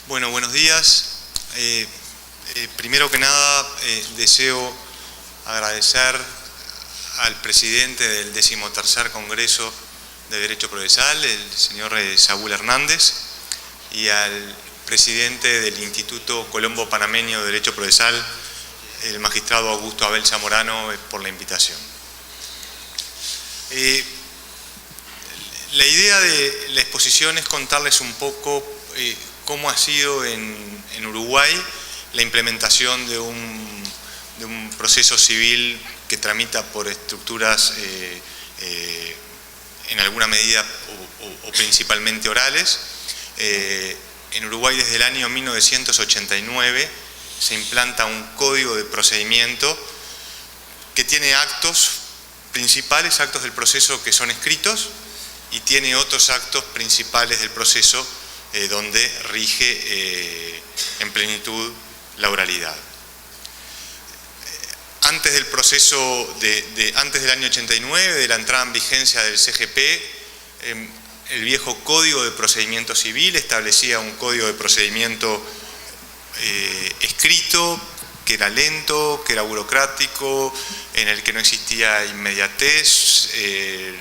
Bueno, buenos días. Primero que nada, deseo agradecer al presidente del 13º Congreso de Derecho Procesal, el señor Saúl Hernández, y al presidente del Instituto Colombo Panameño de Derecho Procesal, el magistrado Augusto Abel Zamorano, por la invitación. La idea de la exposición es contarles un poco cómo ha sido en Uruguay la implementación de un proceso civil que tramita por estructuras en alguna medida o principalmente orales. En Uruguay desde el año 1989 se implanta un código de procedimiento que tiene actos principales, actos del proceso que son escritos, y tiene otros actos principales del proceso donde rige en plenitud la oralidad. Antes del proceso, antes del año 89, de la entrada en vigencia del CGP, el viejo Código de Procedimiento Civil establecía un código de procedimiento escrito, que era lento, que era burocrático, en el que no existía inmediatez,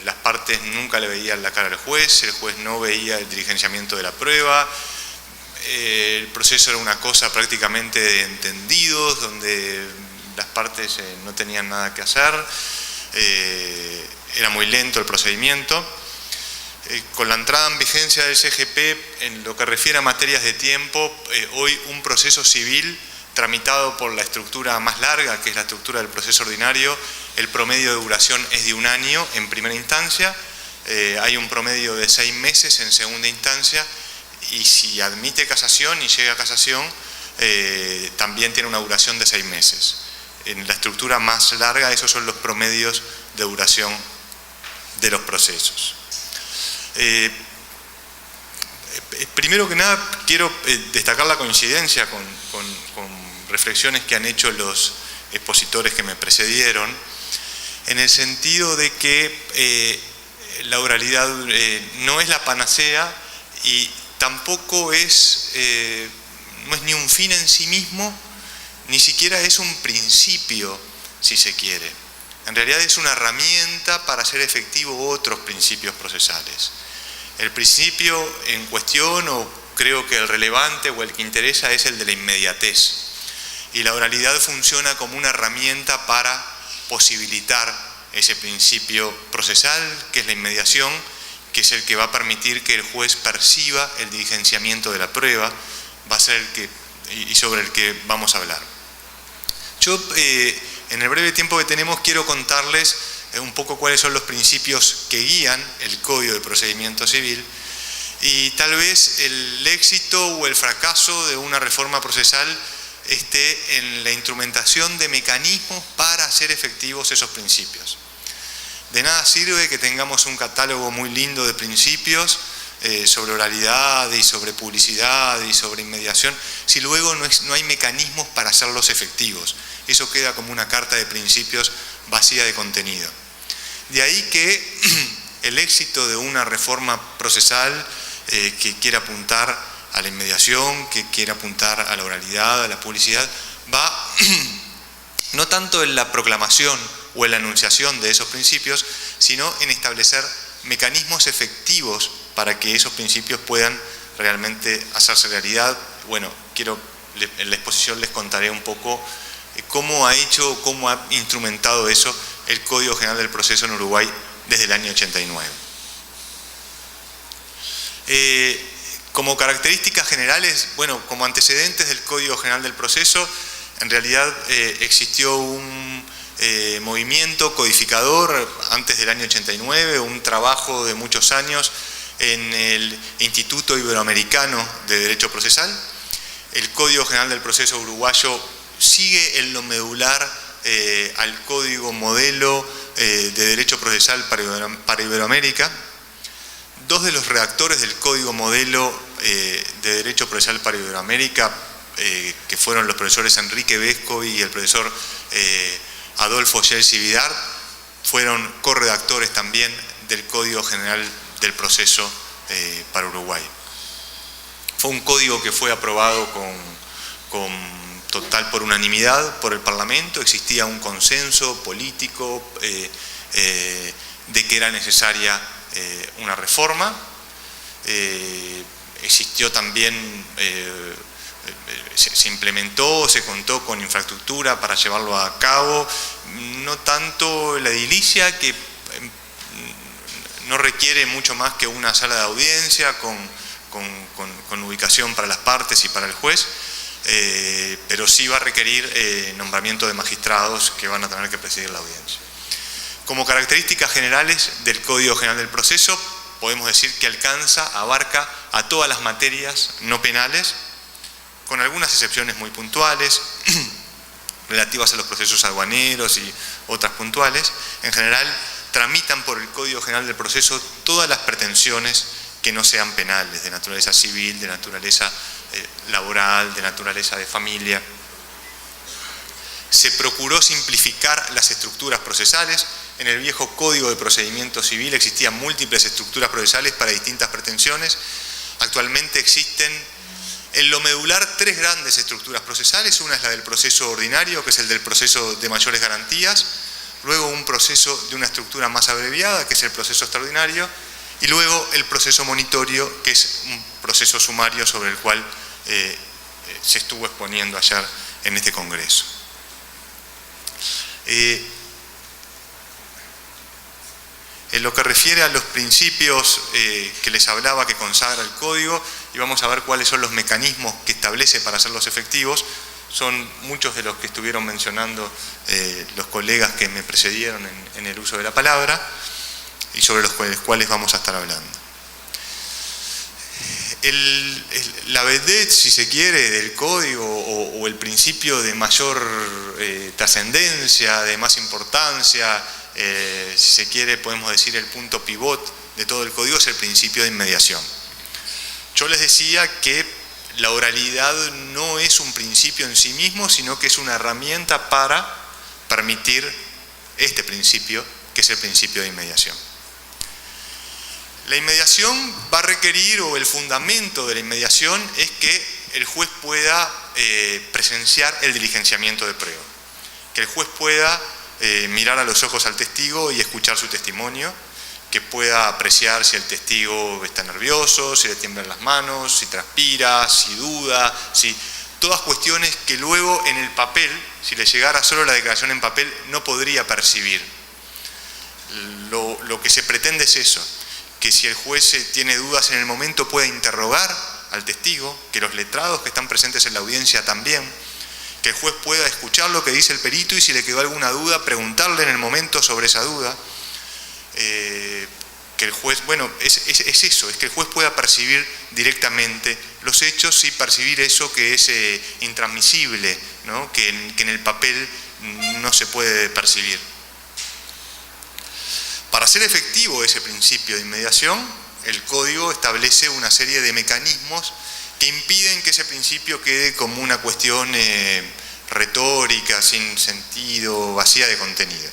las partes nunca le veían la cara al juez, el juez no veía el diligenciamiento de la prueba, el proceso era una cosa prácticamente de entendidos, donde las partes no tenían nada que hacer, era muy lento el procedimiento. Con la entrada en vigencia del CGP, en lo que refiere a materias de tiempo, hoy un proceso civil tramitado por la estructura más larga, que es la estructura del proceso ordinario, el promedio de duración es de 1 año en primera instancia, hay un promedio de 6 meses en segunda instancia, y si admite casación y llega a casación, también tiene una duración de 6 meses. En la estructura más larga, esos son los promedios de duración de los procesos. Primero que nada, quiero destacar la coincidencia con reflexiones que han hecho los expositores que me precedieron, en el sentido de que la oralidad no es la panacea y tampoco no es ni un fin en sí mismo, ni siquiera es un principio, si se quiere. En realidad es una herramienta para hacer efectivo otros principios procesales. El principio en cuestión, o creo que el relevante o el que interesa, es el de la inmediatez. Y la oralidad funciona como una herramienta para posibilitar ese principio procesal, que es la inmediación, que es el que va a permitir que el juez perciba el diligenciamiento de la prueba, va a ser el que, y sobre el que vamos a hablar. Yo, en el breve tiempo que tenemos, quiero contarles un poco cuáles son los principios que guían el Código de Procedimiento Civil y tal vez el éxito o el fracaso de una reforma procesal esté en la instrumentación de mecanismos para hacer efectivos esos principios. De nada sirve que tengamos un catálogo muy lindo de principios sobre oralidad y sobre publicidad y sobre inmediación si luego no hay mecanismos para hacerlos efectivos. Eso queda como una carta de principios vacía de contenido. De ahí que el éxito de una reforma procesal que quiera apuntar a la inmediación, que quiera apuntar a la oralidad, a la publicidad, va no tanto en la proclamación o en la enunciación de esos principios, sino en establecer mecanismos efectivos para que esos principios puedan realmente hacerse realidad. Bueno, en la exposición les contaré un poco cómo ha hecho, cómo ha instrumentado eso el Código General del Proceso en Uruguay desde el año 89. Como características generales, bueno, como antecedentes del Código General del Proceso, en realidad existió un movimiento codificador antes del año 89, un trabajo de muchos años en el Instituto Iberoamericano de Derecho Procesal. El Código General del Proceso uruguayo sigue en lo medular al Código Modelo de Derecho Procesal para Iberoamérica. Dos de los redactores del Código Modelo de Derecho Procesal para Iberoamérica, que fueron los profesores Enrique Vesco y el profesor Adolfo Yeltsin Vidart, fueron corredactores también del Código General del Proceso para Uruguay. Fue un código que fue aprobado total por unanimidad por el Parlamento. Existía un consenso político de que era necesaria una reforma. Existió también, se implementó, se contó con infraestructura para llevarlo a cabo, no tanto la edilicia, que no requiere mucho más que una sala de audiencia con ubicación para las partes y para el juez, pero sí va a requerir nombramiento de magistrados que van a tener que presidir la audiencia. Como características generales del Código General del Proceso, podemos decir que abarca a todas las materias no penales, con algunas excepciones muy puntuales, relativas a los procesos aduaneros y otras puntuales. En general, tramitan por el Código General del Proceso todas las pretensiones que no sean penales, de naturaleza civil, de naturaleza laboral, de naturaleza de familia. Se procuró simplificar las estructuras procesales. En el viejo Código de Procedimiento Civil existían múltiples estructuras procesales para distintas pretensiones. Actualmente existen en lo medular 3 grandes estructuras procesales. Una es la del proceso ordinario, que es el del proceso de mayores garantías. Luego un proceso de una estructura más abreviada, que es el proceso extraordinario. Y luego el proceso monitorio, que es un proceso sumario sobre el cual se estuvo exponiendo ayer en este congreso. En lo que refiere a los principios que les hablaba que consagra el código, y vamos a ver cuáles son los mecanismos que establece para hacerlos efectivos, son muchos de los que estuvieron mencionando los colegas que me precedieron en el uso de la palabra, y sobre los cuales vamos a estar hablando. La vedette, si se quiere, del código, o el principio de mayor trascendencia, de más importancia, si se quiere, podemos decir el punto pivot de todo el código, es el principio de inmediación. Yo les decía que la oralidad no es un principio en sí mismo, sino que es una herramienta para permitir este principio, que es el principio de inmediación. La inmediación va a requerir, o el fundamento de la inmediación es que el juez pueda presenciar el diligenciamiento de prueba, que el juez pueda mirar a los ojos al testigo y escuchar su testimonio, que pueda apreciar si el testigo está nervioso, si le tiemblan las manos, si transpira, si duda, todas cuestiones que luego en el papel, si le llegara solo la declaración en papel, no podría percibir. Lo que se pretende es eso, que si el juez tiene dudas en el momento pueda interrogar al testigo, que los letrados que están presentes en la audiencia también, que el juez pueda escuchar lo que dice el perito y si le quedó alguna duda, preguntarle en el momento sobre esa duda. Que el juez, bueno, es eso, es que el juez pueda percibir directamente los hechos y percibir eso que es intransmisible, ¿no? que en el papel no se puede percibir. Para hacer efectivo ese principio de inmediación, el código establece una serie de mecanismos que impiden que ese principio quede como una cuestión retórica, sin sentido, vacía de contenido.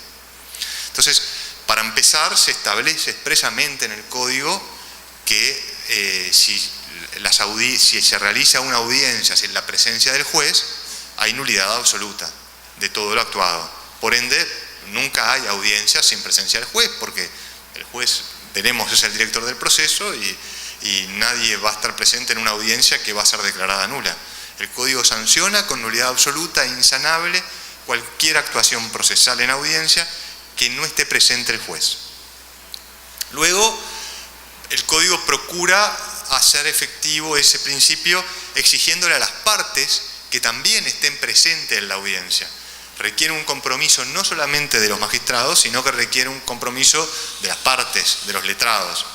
Entonces, para empezar, se establece expresamente en el código que si se realiza una audiencia sin la presencia del juez, hay nulidad absoluta de todo lo actuado. Por ende, nunca hay audiencia sin presencia del juez, porque el juez, veremos, es el director del proceso y nadie va a estar presente en una audiencia que va a ser declarada nula. El código sanciona con nulidad absoluta e insanable cualquier actuación procesal en audiencia que no esté presente el juez. Luego, el código procura hacer efectivo ese principio exigiéndole a las partes que también estén presentes en la audiencia. Requiere un compromiso no solamente de los magistrados, sino que requiere un compromiso de las partes, de los letrados.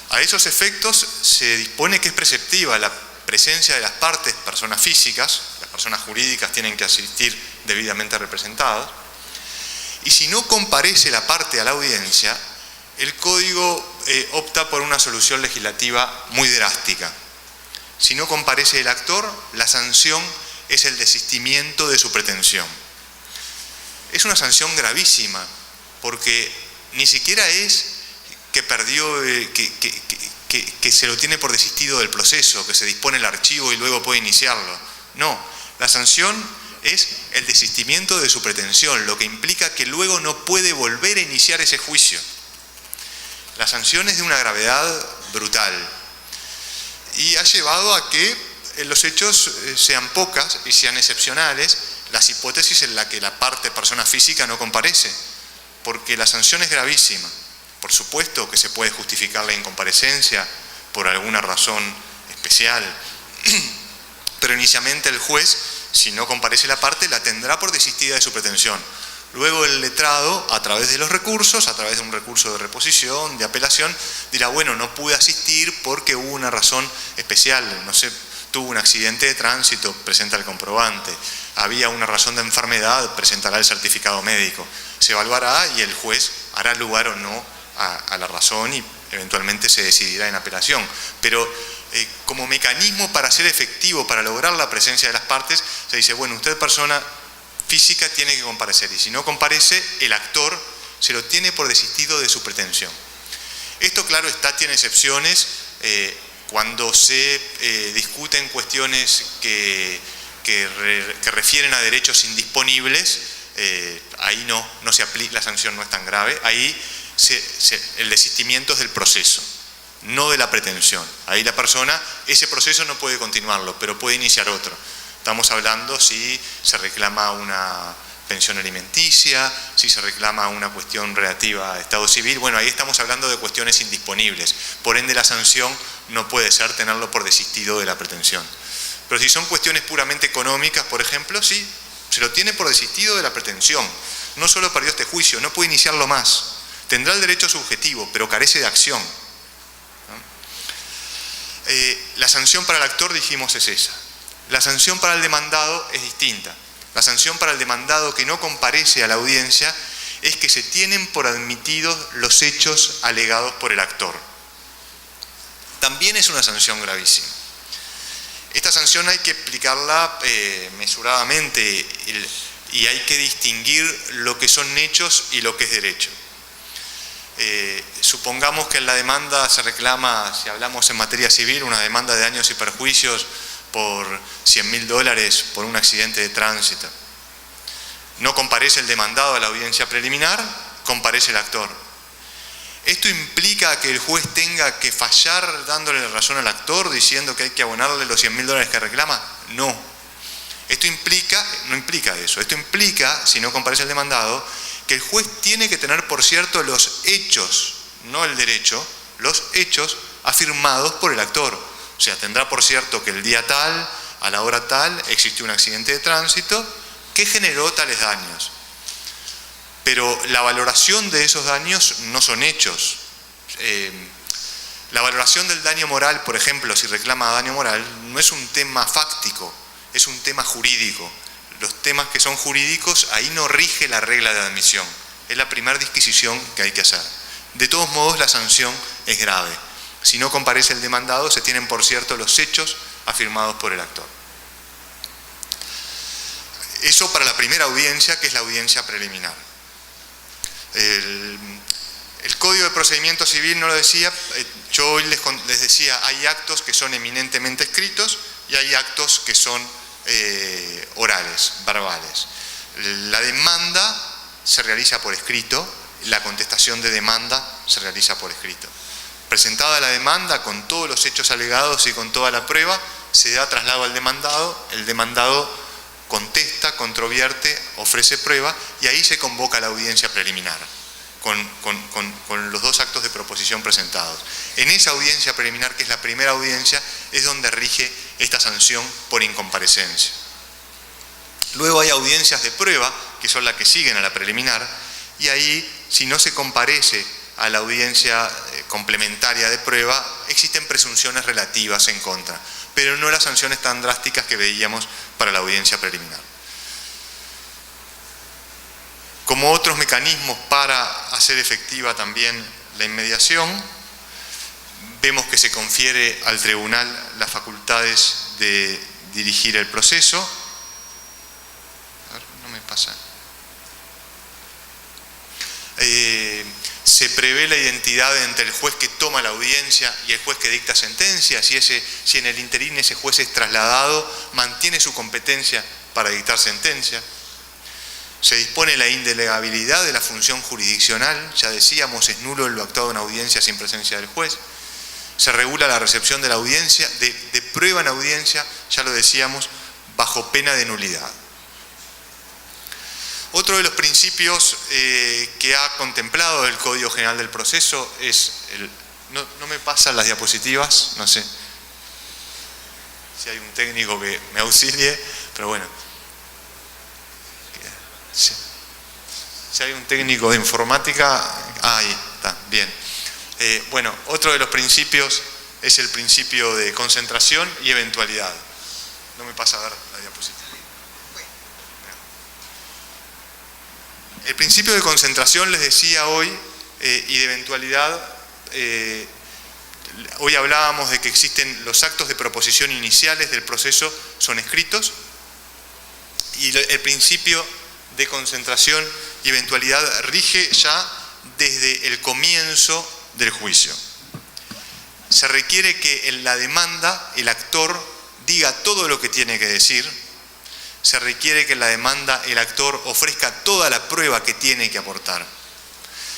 A esos efectos se dispone que es preceptiva la presencia de las partes, personas físicas, las personas jurídicas tienen que asistir debidamente representadas, y si no comparece la parte a la audiencia, el código opta por una solución legislativa muy drástica. Si no comparece el actor, la sanción es el desistimiento de su pretensión. Es una sanción gravísima, porque ni siquiera es que perdió, que se lo tiene por desistido del proceso, que se dispone el archivo y luego puede iniciarlo. No, la sanción es el desistimiento de su pretensión, lo que implica que luego no puede volver a iniciar ese juicio. La sanción es de una gravedad brutal y ha llevado a que los hechos sean pocas y sean excepcionales las hipótesis en las que la parte persona física no comparece, porque la sanción es gravísima. Por supuesto que se puede justificar la incomparecencia por alguna razón especial, pero inicialmente el juez, si no comparece la parte, la tendrá por desistida de su pretensión. Luego el letrado, a través de los recursos, a través de un recurso de reposición, de apelación, dirá, bueno, no pude asistir porque hubo una razón especial, no sé, tuvo un accidente de tránsito, presenta el comprobante, había una razón de enfermedad, presentará el certificado médico. Se evaluará y el juez hará lugar o no a la razón y eventualmente se decidirá en apelación. Pero como mecanismo para ser efectivo, para lograr la presencia de las partes, se dice, bueno, usted persona física tiene que comparecer y si no comparece, el actor se lo tiene por desistido de su pretensión. Esto, claro está, tiene excepciones cuando se discuten cuestiones que refieren a derechos indisponibles, ahí no se aplica, la sanción no es tan grave, ahí el desistimiento es del proceso, no de la pretensión. Ahí la persona, ese proceso no puede continuarlo, pero puede iniciar otro. Estamos hablando si se reclama una pensión alimenticia, si se reclama una cuestión relativa a estado civil, bueno, ahí estamos hablando de cuestiones indisponibles. Por ende, la sanción no puede ser tenerlo por desistido de la pretensión. Pero si son cuestiones puramente económicas, por ejemplo, sí, se lo tiene por desistido de la pretensión. No solo perdió este juicio, no puede iniciarlo más. Tendrá el derecho subjetivo, pero carece de acción. La sanción para el actor, dijimos, es esa. La sanción para el demandado es distinta. La sanción para el demandado que no comparece a la audiencia es que se tienen por admitidos los hechos alegados por el actor. También es una sanción gravísima. Esta sanción hay que aplicarla mesuradamente y hay que distinguir lo que son hechos y lo que es derecho. Supongamos que en la demanda se reclama, si hablamos en materia civil, una demanda de daños y perjuicios por $100.000 por un accidente de tránsito. No comparece el demandado a la audiencia preliminar, comparece el actor. ¿Esto implica que el juez tenga que fallar dándole razón al actor, diciendo que hay que abonarle los $100.000 que reclama? No. No implica eso. Esto implica, si no comparece el demandado, que el juez tiene que tener por cierto los hechos, no el derecho, los hechos afirmados por el actor. O sea, tendrá por cierto que el día tal, a la hora tal, existió un accidente de tránsito que generó tales daños. Pero la valoración de esos daños no son hechos. La valoración del daño moral, por ejemplo, si reclama daño moral, no es un tema fáctico, es un tema jurídico. Los temas que son jurídicos, ahí no rige la regla de admisión. Es la primera disquisición que hay que hacer. De todos modos, la sanción es grave. Si no comparece el demandado, se tienen por cierto los hechos afirmados por el actor. Eso para la primera audiencia, que es la audiencia preliminar. El Código de Procedimiento Civil no lo decía, yo hoy les decía, hay actos que son eminentemente escritos y hay actos que son orales, verbales. La demanda se realiza por escrito, la contestación de demanda se realiza por escrito. Presentada la demanda con todos los hechos alegados y con toda la prueba, se da traslado al demandado, el demandado contesta, controvierte, ofrece prueba y ahí se convoca la audiencia preliminar con los dos actos de proposición presentados. En esa audiencia preliminar, que es la primera audiencia, es donde rige esta sanción por incomparecencia. Luego hay audiencias de prueba, que son las que siguen a la preliminar, y ahí, si no se comparece a la audiencia complementaria de prueba, existen presunciones relativas en contra, pero no las sanciones tan drásticas que veíamos para la audiencia preliminar. Como otros mecanismos para hacer efectiva también la inmediación, vemos que se confiere al tribunal las facultades de dirigir el proceso. se prevé la identidad entre el juez que toma la audiencia y el juez que dicta sentencia. Si en el interín ese juez es trasladado, mantiene su competencia para dictar sentencia. Se dispone la indelegabilidad de la función jurisdiccional, ya decíamos, es nulo lo actuado en audiencia sin presencia del juez. Se regula la recepción de la audiencia, de prueba en audiencia, ya lo decíamos, bajo pena de nulidad. Otro de los principios que ha contemplado el Código General del Proceso es no me pasan las diapositivas, no sé si hay un técnico que me auxilie, pero bueno. Si hay un técnico de informática, ahí está, bien. Bueno, otro de los principios es el principio de concentración y eventualidad. No me pasa a ver la diapositiva. El principio de concentración, les decía hoy, y de eventualidad, hoy hablábamos de que existen los actos de proposición iniciales del proceso, son escritos, y el principio de concentración y eventualidad rige ya desde el comienzo del juicio. Se requiere que en la demanda el actor diga todo lo que tiene que decir. Se requiere que en la demanda el actor ofrezca toda la prueba que tiene que aportar.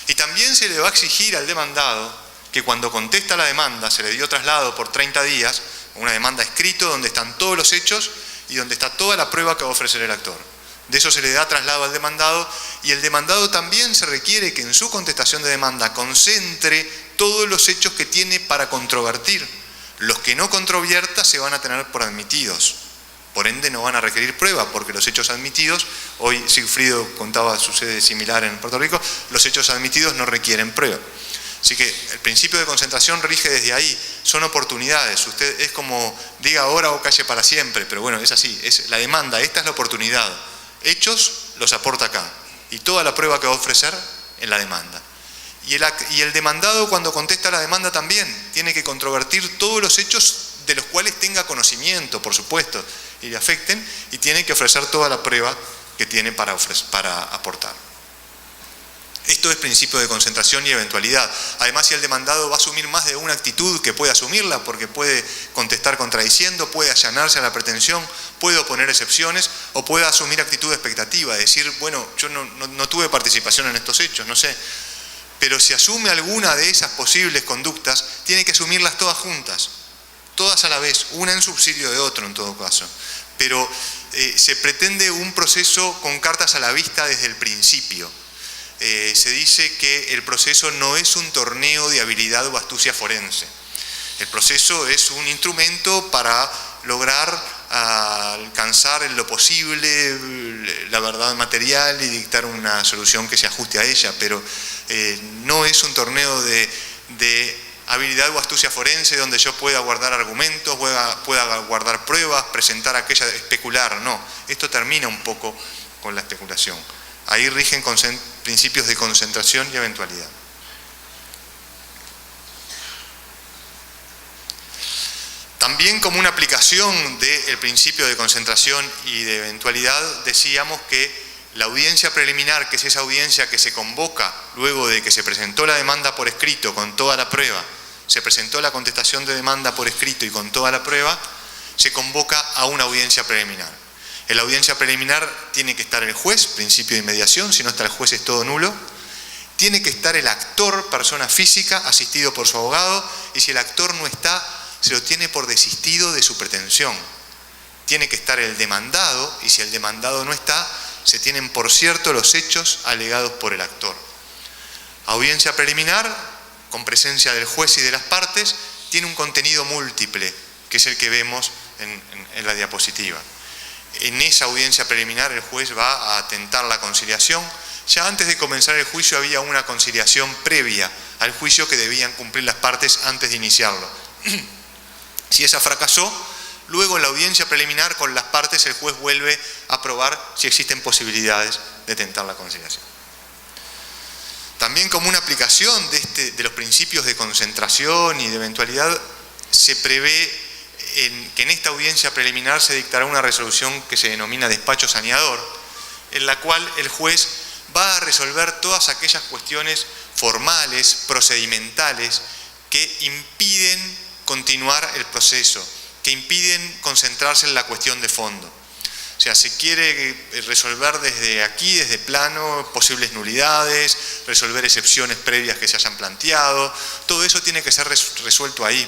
Y también se le va a exigir al demandado que cuando contesta la demanda, se le dio traslado por 30 días, una demanda escrita donde están todos los hechos y donde está toda la prueba que va a ofrecer el actor. De eso se le da traslado al demandado, y el demandado también se requiere que en su contestación de demanda concentre todos los hechos que tiene para controvertir. Los que no controvierta se van a tener por admitidos. Por ende no van a requerir prueba, porque los hechos admitidos, hoy Sigfrido contaba, sucede similar en Puerto Rico, los hechos admitidos no requieren prueba. Así que el principio de concentración rige desde ahí, son oportunidades. Usted es como diga ahora o calle para siempre, pero bueno, es así, es la demanda, esta es la oportunidad. Hechos los aporta acá, y toda la prueba que va a ofrecer en la demanda. Y el demandado, cuando contesta la demanda, también tiene que controvertir todos los hechos de los cuales tenga conocimiento, por supuesto, y le afecten, y tiene que ofrecer toda la prueba que tiene para aportar. Esto es principio de concentración y eventualidad. Además, si el demandado va a asumir más de una actitud, que puede asumirla, porque puede contestar contradiciendo, puede allanarse a la pretensión, puede oponer excepciones, o puede asumir actitud expectativa, decir, bueno, yo no tuve participación en estos hechos, no sé. Pero si asume alguna de esas posibles conductas, tiene que asumirlas todas juntas, todas a la vez, una en subsidio de otro en todo caso. Pero se pretende un proceso con cartas a la vista desde el principio. Se dice que el proceso no es un torneo de habilidad o astucia forense. El proceso es un instrumento para lograr alcanzar en lo posible la verdad material y dictar una solución que se ajuste a ella, pero no es un torneo de habilidad o astucia forense donde yo pueda guardar argumentos, pueda guardar pruebas, presentar aquella, especular. No, esto termina un poco con la especulación. Ahí rigen principios de concentración y eventualidad. También, como una aplicación del principio de concentración y de eventualidad, decíamos que la audiencia preliminar, que es esa audiencia que se convoca luego de que se presentó la demanda por escrito con toda la prueba, se presentó la contestación de demanda por escrito y con toda la prueba, se convoca a una audiencia preliminar. En la audiencia preliminar tiene que estar el juez, principio de inmediación, si no está el juez es todo nulo. Tiene que estar el actor, persona física, asistido por su abogado, y si el actor no está, se lo tiene por desistido de su pretensión. Tiene que estar el demandado, y si el demandado no está, se tienen por cierto los hechos alegados por el actor. Audiencia preliminar, con presencia del juez y de las partes, tiene un contenido múltiple, que es el que vemos en la diapositiva. En esa audiencia preliminar el juez va a tentar la conciliación. Ya antes de comenzar el juicio había una conciliación previa al juicio que debían cumplir las partes antes de iniciarlo. Si esa fracasó, luego en la audiencia preliminar con las partes el juez vuelve a probar si existen posibilidades de tentar la conciliación. También, como una aplicación de los principios de concentración y de eventualidad, se prevé que en esta audiencia preliminar se dictará una resolución que se denomina despacho saneador, en la cual el juez va a resolver todas aquellas cuestiones formales, procedimentales, que impiden continuar el proceso, que impiden concentrarse en la cuestión de fondo. O sea, se quiere resolver desde aquí, desde plano, posibles nulidades, resolver excepciones previas que se hayan planteado, todo eso tiene que ser resuelto ahí.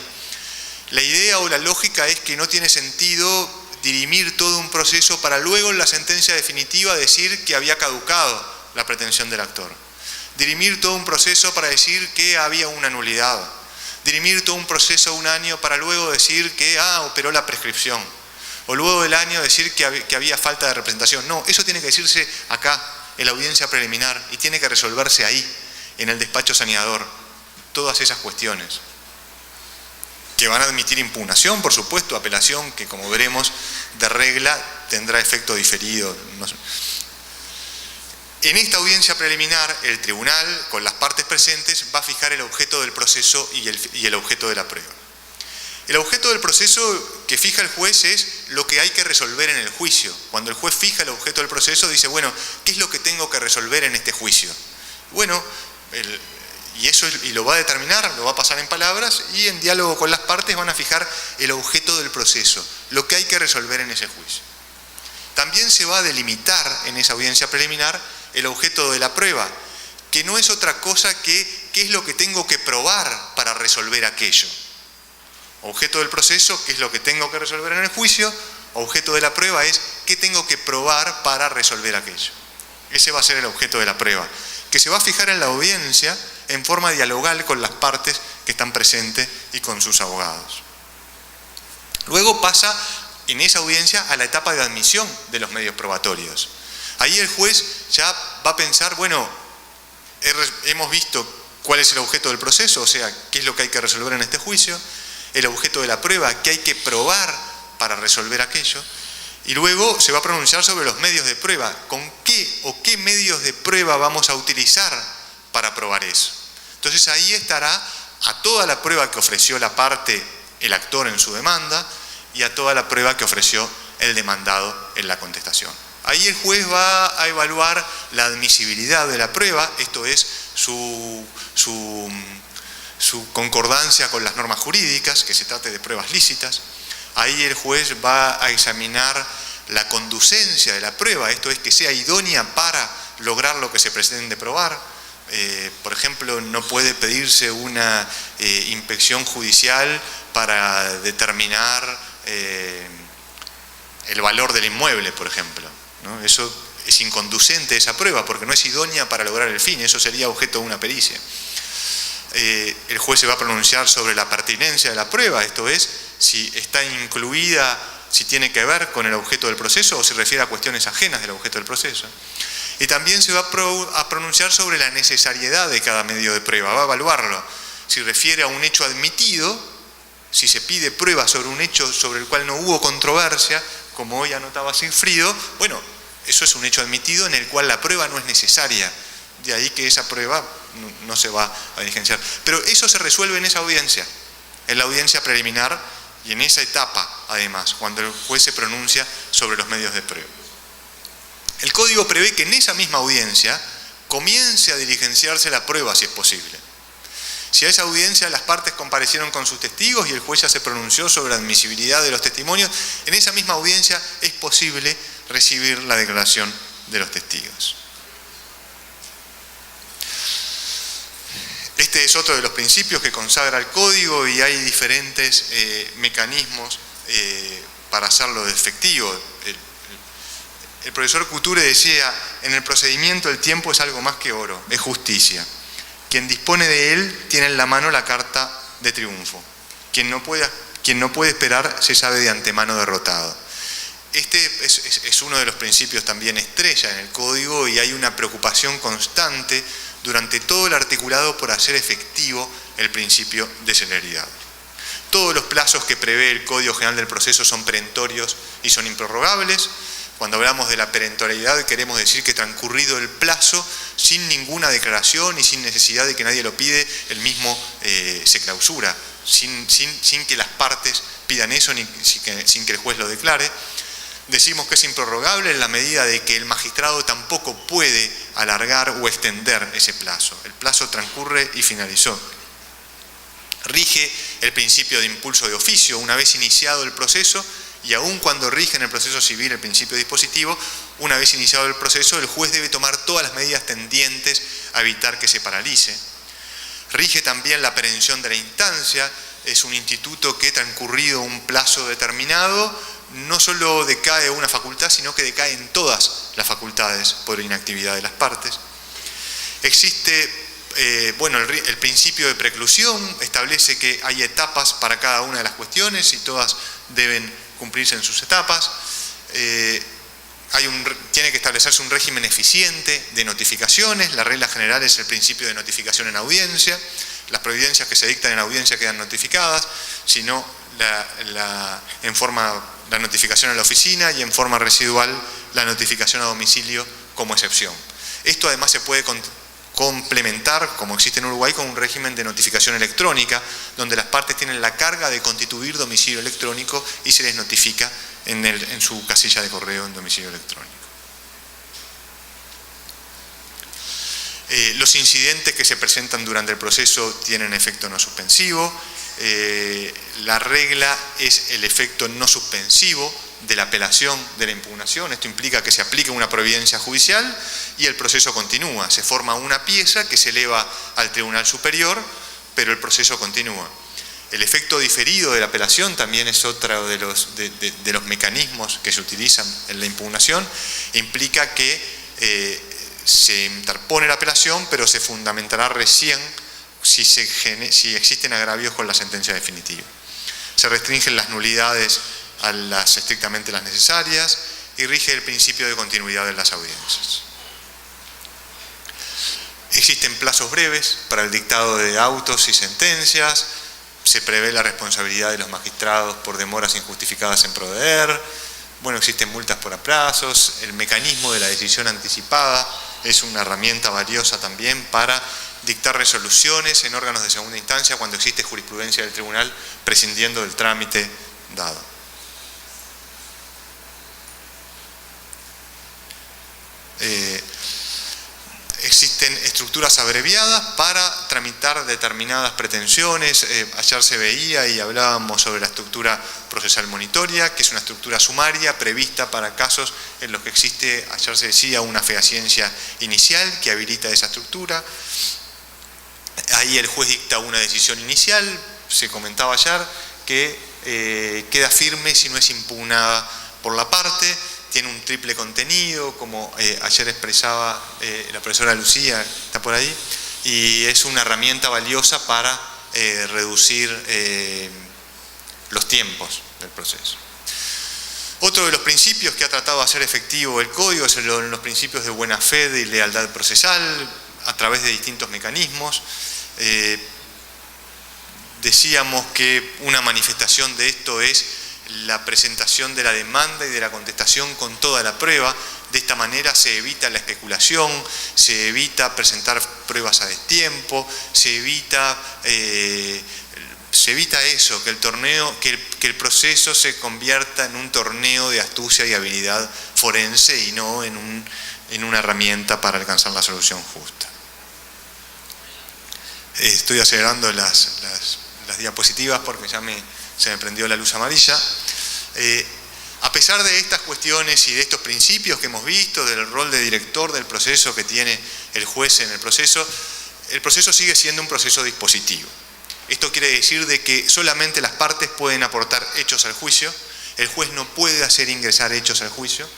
La idea o la lógica es que no tiene sentido dirimir todo un proceso para luego en la sentencia definitiva decir que había caducado la pretensión del actor. Dirimir todo un proceso para decir que había una nulidad. Dirimir todo un proceso 1 año para luego decir que operó la prescripción. O luego del año decir que había falta de representación. No, eso tiene que decirse acá, en la audiencia preliminar, y tiene que resolverse ahí, en el despacho saneador. Todas esas cuestiones. Que van a admitir impugnación, por supuesto, apelación, que como veremos, de regla tendrá efecto diferido. En esta audiencia preliminar, el tribunal, con las partes presentes, va a fijar el objeto del proceso y el objeto de la prueba. El objeto del proceso que fija el juez es lo que hay que resolver en el juicio. Cuando el juez fija el objeto del proceso, dice, bueno, ¿qué es lo que tengo que resolver en este juicio? Bueno, y lo va a determinar, lo va a pasar en palabras, y en diálogo con las partes van a fijar el objeto del proceso, lo que hay que resolver en ese juicio. También se va a delimitar en esa audiencia preliminar el objeto de la prueba, que no es otra cosa que qué es lo que tengo que probar para resolver aquello. Objeto del proceso, qué es lo que tengo que resolver en el juicio. Objeto de la prueba es qué tengo que probar para resolver aquello. Ese va a ser el objeto de la prueba, que se va a fijar en la audiencia en forma dialogal con las partes que están presentes y con sus abogados. Luego pasa en esa audiencia a la etapa de admisión de los medios probatorios. Ahí el juez ya va a pensar, bueno, hemos visto cuál es el objeto del proceso, o sea, qué es lo que hay que resolver en este juicio, el objeto de la prueba, qué hay que probar para resolver aquello, y luego se va a pronunciar sobre los medios de prueba, con qué o qué medios de prueba vamos a utilizar para probar eso. Entonces ahí estará a toda la prueba que ofreció la parte, el actor en su demanda, y a toda la prueba que ofreció el demandado en la contestación. Ahí el juez va a evaluar la admisibilidad de la prueba, esto es su concordancia con las normas jurídicas, que se trate de pruebas lícitas. Ahí el juez va a examinar la conducencia de la prueba, esto es que sea idónea para lograr lo que se pretende probar. Por ejemplo, no puede pedirse una inspección judicial para determinar el valor del inmueble, por ejemplo, ¿no? Eso es inconducente, esa prueba, porque no es idónea para lograr el fin, eso sería objeto de una pericia. El juez se va a pronunciar sobre la pertinencia de la prueba, esto es, si está incluida, si tiene que ver con el objeto del proceso o se refiere a cuestiones ajenas del objeto del proceso. Y también se va a pronunciar sobre la necesariedad de cada medio de prueba, va a evaluarlo. Si refiere a un hecho admitido, si se pide prueba sobre un hecho sobre el cual no hubo controversia, como hoy anotaba Sigfrido, bueno, eso es un hecho admitido en el cual la prueba no es necesaria. De ahí que esa prueba no se va a diligenciar. Pero eso se resuelve en esa audiencia, en la audiencia preliminar y en esa etapa, además, cuando el juez se pronuncia sobre los medios de prueba. El Código prevé que en esa misma audiencia comience a diligenciarse la prueba, si es posible. Si a esa audiencia las partes comparecieron con sus testigos y el juez ya se pronunció sobre la admisibilidad de los testimonios, en esa misma audiencia es posible recibir la declaración de los testigos. Este es otro de los principios que consagra el Código y hay diferentes mecanismos para hacerlo efectivo. El profesor Couture decía, en el procedimiento el tiempo es algo más que oro, es justicia. Quien dispone de él tiene en la mano la carta de triunfo. Quien no puede esperar se sabe de antemano derrotado. Este es uno de los principios también estrella en el Código y hay una preocupación constante durante todo el articulado por hacer efectivo el principio de celeridad. Todos los plazos que prevé el Código General del Proceso son perentorios y son improrrogables. Cuando hablamos de la perentoriedad queremos decir que transcurrido el plazo, sin ninguna declaración y sin necesidad de que nadie lo pide, el mismo se clausura, sin que las partes pidan eso, sin que el juez lo declare. Decimos que es improrrogable en la medida de que el magistrado tampoco puede alargar o extender ese plazo. El plazo transcurre y finalizó. Rige el principio de impulso de oficio una vez iniciado el proceso, y aun cuando rige en el proceso civil el principio dispositivo, una vez iniciado el proceso, el juez debe tomar todas las medidas tendientes a evitar que se paralice. Rige también la aprehensión de la instancia. Es un instituto que, transcurrido un plazo determinado, no solo decae una facultad, sino que decae en todas las facultades por inactividad de las partes. Existe el principio de preclusión, establece que hay etapas para cada una de las cuestiones y todas deben cumplirse en sus etapas. Tiene que establecerse un régimen eficiente de notificaciones. La regla general es el principio de notificación en audiencia. Las providencias que se dictan en audiencia quedan notificadas, sino la notificación a la oficina, y en forma residual la notificación a domicilio como excepción. Esto además se puede complementar, como existe en Uruguay, con un régimen de notificación electrónica, donde las partes tienen la carga de constituir domicilio electrónico y se les notifica en su casilla de correo en domicilio electrónico. Los incidentes que se presentan durante el proceso tienen efecto no suspensivo. La regla es el efecto no suspensivo de la apelación de la impugnación. Esto implica que se aplica una providencia judicial y el proceso continúa. Se forma una pieza que se eleva al Tribunal Superior, pero el proceso continúa. El efecto diferido de la apelación también es otro de los mecanismos que se utilizan en la impugnación. Implica que se interpone la apelación, pero se fundamentará recién si existen agravios con la sentencia definitiva. Se restringen las nulidades a estrictamente las necesarias y rige el principio de continuidad de las audiencias. Existen plazos breves para el dictado de autos y sentencias. Se prevé la responsabilidad de los magistrados por demoras injustificadas en proveer. Existen multas por aplazos. El mecanismo de la decisión anticipada es una herramienta valiosa también para dictar resoluciones en órganos de segunda instancia cuando existe jurisprudencia del tribunal prescindiendo del trámite dado. Existen estructuras abreviadas para tramitar determinadas pretensiones. Ayer se veía y hablábamos sobre la estructura procesal monitoria, que es una estructura sumaria prevista para casos en los que existe, ayer se decía, una fehaciencia inicial que habilita esa estructura. Ahí el juez dicta una decisión inicial, se comentaba ayer, que queda firme si no es impugnada por la parte. Tiene un triple contenido, como ayer expresaba la profesora Lucía, está por ahí, y es una herramienta valiosa para reducir los tiempos del proceso. Otro de los principios que ha tratado de hacer efectivo el Código es los principios de buena fe y lealtad procesal a través de distintos mecanismos. Decíamos que una manifestación de esto es la presentación de la demanda y de la contestación con toda la prueba. De esta manera se evita la especulación, se evita presentar pruebas a destiempo, se evita eso, que el proceso se convierta en un torneo de astucia y habilidad forense y no en una herramienta para alcanzar la solución justa. Estoy acelerando las diapositivas porque ya se me prendió la luz amarilla. A pesar de estas cuestiones y de estos principios que hemos visto, del rol de director del proceso que tiene el juez en el proceso sigue siendo un proceso dispositivo. Esto quiere decir de que solamente las partes pueden aportar hechos al juicio, el juez no puede hacer ingresar hechos al juicio,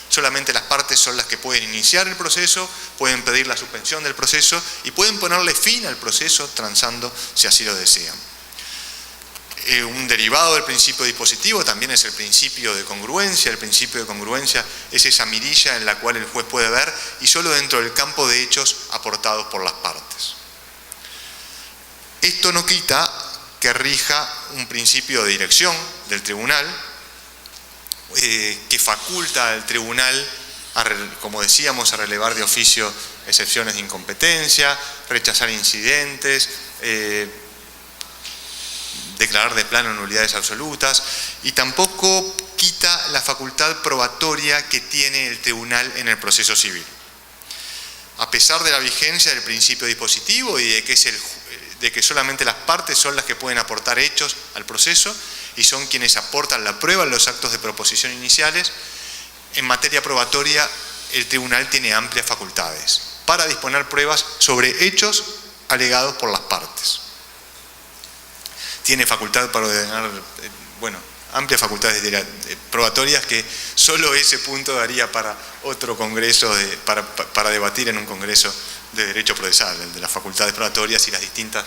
solamente las partes son las que pueden iniciar el proceso, pueden pedir la suspensión del proceso y pueden ponerle fin al proceso transando si así lo desean. Un derivado del principio dispositivo también es el principio de congruencia. El principio de congruencia es esa mirilla en la cual el juez puede ver y solo dentro del campo de hechos aportados por las partes. Esto no quita que rija un principio de dirección del tribunal que faculta al tribunal, como decíamos, a relevar de oficio excepciones de incompetencia, rechazar incidentes, declarar de plano nulidades absolutas, y tampoco quita la facultad probatoria que tiene el tribunal en el proceso civil. A pesar de la vigencia del principio dispositivo y de que solamente las partes son las que pueden aportar hechos al proceso y son quienes aportan la prueba en los actos de proposición iniciales, en materia probatoria el tribunal tiene amplias facultades para disponer pruebas sobre hechos alegados por las partes. Tiene facultad para ordenar, amplias facultades probatorias que solo ese punto daría para otro congreso, para debatir en un congreso de derecho procesal, el de las facultades probatorias y las distintas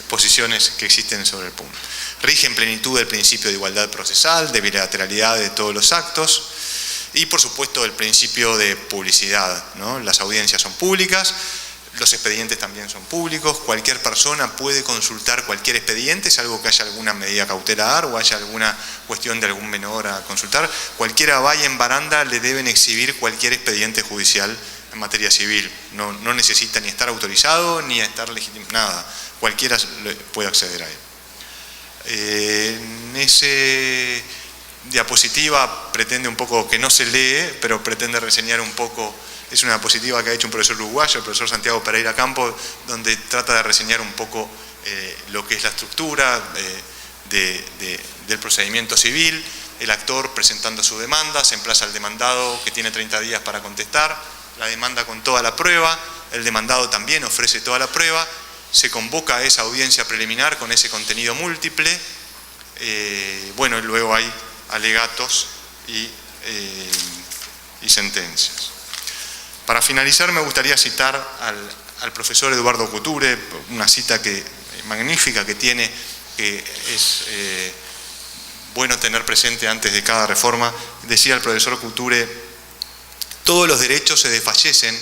posiciones que existen sobre el punto. Rige en plenitud el principio de igualdad procesal, de bilateralidad de todos los actos y, por supuesto, el principio de publicidad, ¿no? Las audiencias son públicas, los expedientes también son públicos, cualquier persona puede consultar cualquier expediente, salvo que haya alguna medida cautelar o haya alguna cuestión de algún menor a consultar. Cualquiera vaya en baranda, le deben exhibir cualquier expediente judicial en materia civil. No necesita ni estar autorizado ni estar legitimado, nada. Cualquiera puede acceder a él. En ese diapositiva pretende un poco, que no se lee, pero pretende reseñar un poco. Es una diapositiva que ha hecho un profesor uruguayo, el profesor Santiago Pereira Campo, donde trata de reseñar un poco lo que es la estructura del procedimiento civil, el actor presentando su demanda, se emplaza al demandado que tiene 30 días para contestar, la demanda con toda la prueba, el demandado también ofrece toda la prueba, se convoca a esa audiencia preliminar con ese contenido múltiple, y luego hay alegatos y sentencias. Para finalizar, me gustaría citar al profesor Eduardo Couture, una cita magnífica que tiene, que es bueno tener presente antes de cada reforma. Decía el profesor Couture: todos los derechos se desfallecen,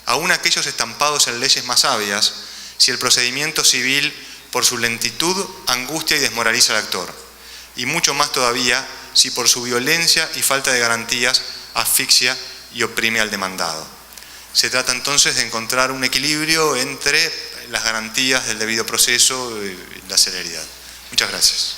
aun aquellos estampados en leyes más sabias, si el procedimiento civil, por su lentitud, angustia y desmoraliza al actor, y mucho más todavía si por su violencia y falta de garantías asfixia y oprime al demandado. Se trata entonces de encontrar un equilibrio entre las garantías del debido proceso y la celeridad. Muchas gracias.